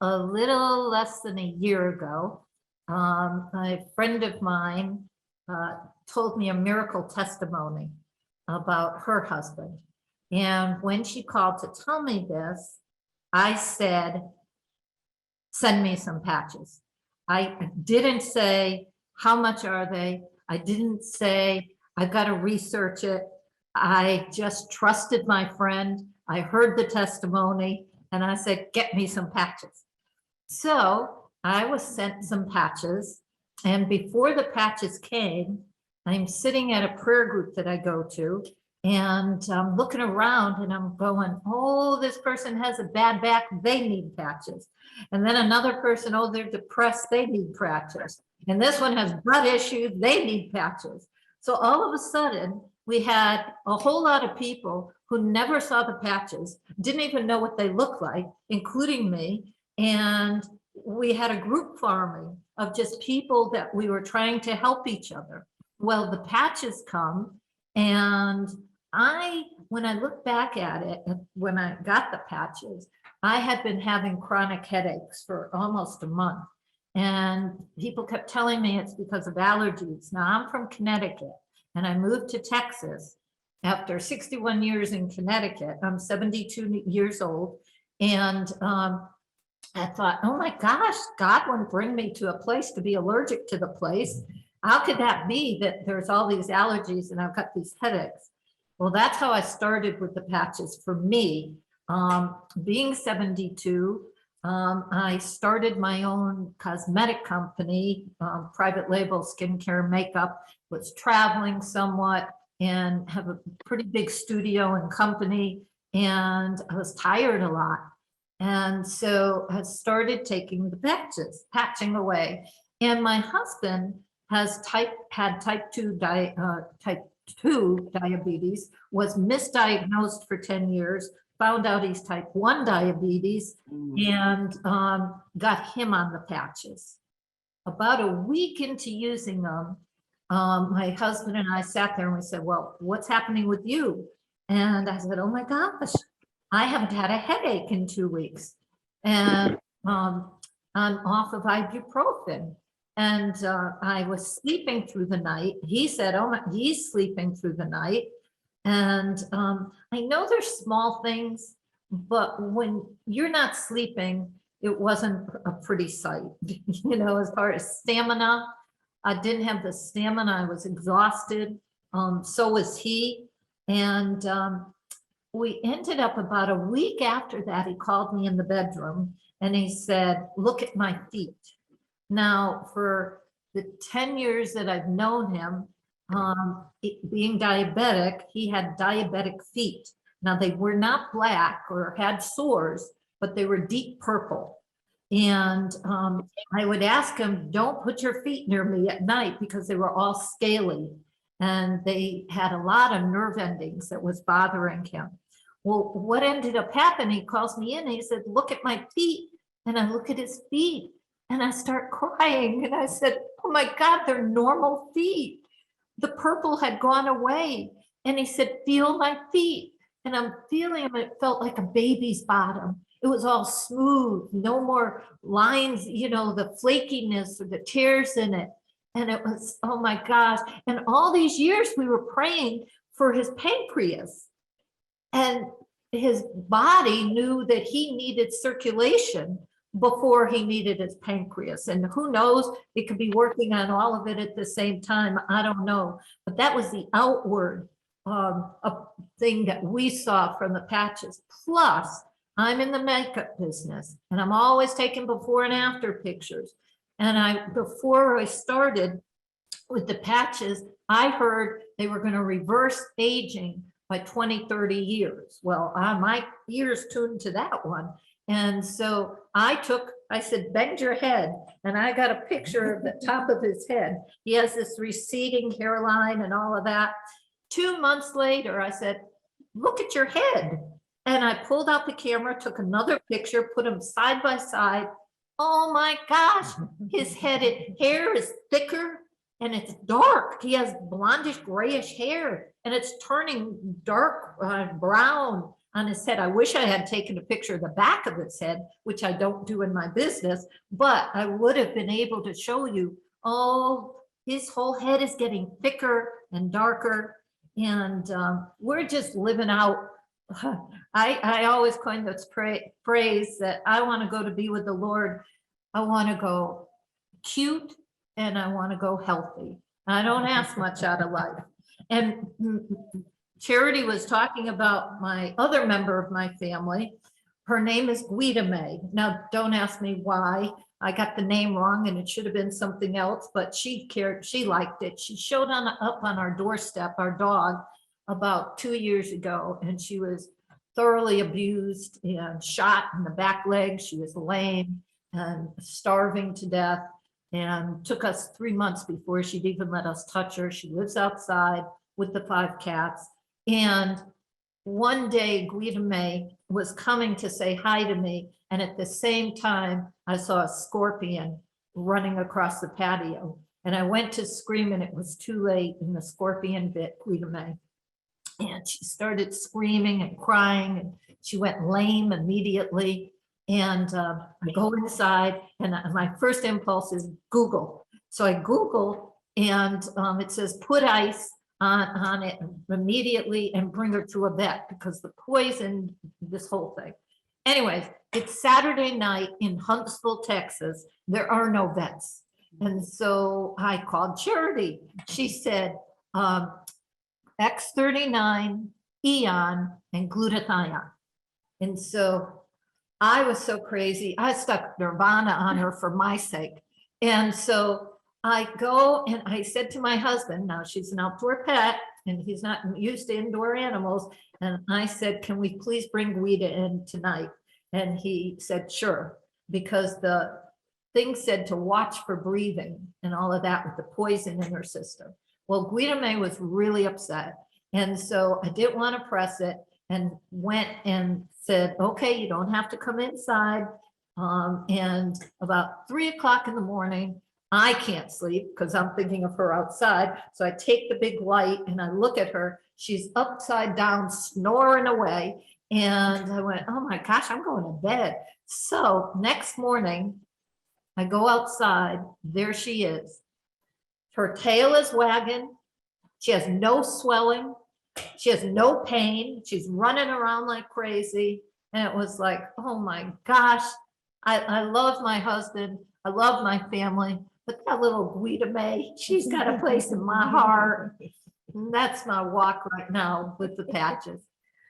A little less than a year ago, a friend of mine told me a miracle testimony about her husband. And when she called to tell me this, I said, send me some patches. I didn't say, how much are they? I didn't say, I've got to research it. I just trusted my friend. I heard the testimony and I said, get me some patches. So I was sent some patches. And before the patches came, I'm sitting at a prayer group that I go to, and I'm looking around and I'm going, oh, this person has a bad back, they need patches. And then another person, oh, they're depressed, they need patches. And this one has blood issues, they need patches. So all of a sudden, we had a whole lot of people who never saw the patches, didn't even know what they looked like, including me. And we had a group farming of just people that we were trying to help each other. Well, the patches come, and when I look back at it, when I got the patches, I had been having chronic headaches for almost a month. And people kept telling me it's because of allergies. Now, I'm from Connecticut, and I moved to Texas after 61 years in Connecticut. I'm 72 years old. And I thought, oh my gosh, God wouldn't bring me to a place to be allergic to the place. How could that be that there's all these allergies and I've got these headaches? Well, that's how I started with the patches for me. Being 72, I started my own cosmetic company, private label skincare makeup, was traveling somewhat and have a pretty big studio and company. And I was tired a lot. And so I started taking the patches, patching away. And my husband has had type 2 diabetes, was misdiagnosed for 10 years, found out he's type 1 diabetes, and got him on the patches. About a week into using them, my husband and I sat there and we said, well, what's happening with you? And I said, oh my gosh, I haven't had a headache in 2 weeks. And I'm off of ibuprofen. And I was sleeping through the night. He said, oh my, he's sleeping through the night. And I know there's small things, but when you're not sleeping, it wasn't a pretty sight. You know, as far as stamina, I didn't have the stamina. I was exhausted. So was he. And we ended up about a week after that, he called me in the bedroom and he said, look at my feet. Now, for the 10 years that I've known him, being diabetic, he had diabetic feet. Now, they were not black or had sores, but they were deep purple. And I would ask him, don't put your feet near me at night because they were all scaly. And they had a lot of nerve endings that was bothering him. Well, what ended up happening, he calls me in and he said, look at my feet. And I look at his feet and I start crying. And I said, oh my God, they're normal feet. The purple had gone away. And he said, feel my feet. And I'm feeling them. It felt like a baby's bottom. It was all smooth, no more lines, you know, the flakiness or the tears in it. And it was, oh my gosh. And all these years we were praying for his pancreas. And his body knew that he needed circulation before he needed his pancreas. And who knows, it could be working on all of it at the same time. I don't know. But that was the outward thing that we saw from the patches. Plus, I'm in the makeup business and I'm always taking before and after pictures. And before I started with the patches, I heard they were going to reverse aging by 20, 30 years. Well, my ears tuned to that one. And so I said, bend your head. And I got a picture of the top of his head. He has this receding hairline and all of that. 2 months later, I said, look at your head. And I pulled out the camera, took another picture, put them side by side. Oh my gosh, his hair is thicker and it's dark. He has blondish grayish hair and it's turning dark brown. on his head. I wish I had taken a picture of the back of his head, which I don't do in my business, but I would have been able to show you, oh, his whole head is getting thicker and darker. And we're just living out. I always coined this phrase that I want to go to be with the Lord. I want to go cute and I want to go healthy. I don't ask much out of life. And Charity was talking about my other member of my family. Her name is Guida May. Now, don't ask me why. I got the name wrong and it should have been something else, but she cared. She liked it. She showed up on our doorstep, our dog, about 2 years ago, and she was thoroughly abused and shot in the back leg. She was lame and starving to death, and took us 3 months before she'd even let us touch her. She lives outside with the 5 cats. And one day Guida May was coming to say hi to me, and at the same time I saw a scorpion running across the patio, and I went to scream and it was too late, and the scorpion bit Guida May. And she started screaming and crying, and she went lame immediately. And I go inside, and my first impulse is Google. So I Google, and it says put ice on it immediately and bring her to a vet because the poison, this whole thing. Anyways, it's Saturday night in Huntsville, Texas. There are no vets. And so I called Charity. She said, X39, Eon, and glutathione. And so I was so crazy. I stuck Nirvana on her for my sake. And so I go and I said to my husband, now she's an outdoor pet and he's not used to indoor animals. And I said, can we please bring Guida in tonight? And he said, sure, because the thing said to watch for breathing and all of that with the poison in her system. Well, Guida May was really upset. And so I didn't want to press it and went and said, okay, you don't have to come inside. And about 3 o'clock in the morning, I can't sleep because I'm thinking of her outside. So I take the big light and I look at her. She's upside down, snoring away. And I went, oh my gosh, I'm going to bed. So next morning, I go outside. There she is. Her tail is wagging. She has no swelling. She has no pain. She's running around like crazy. And it was like, oh my gosh, I love my husband. I love my family. But that little Guida May, she's got a place in my heart. And that's my walk right now with the patches.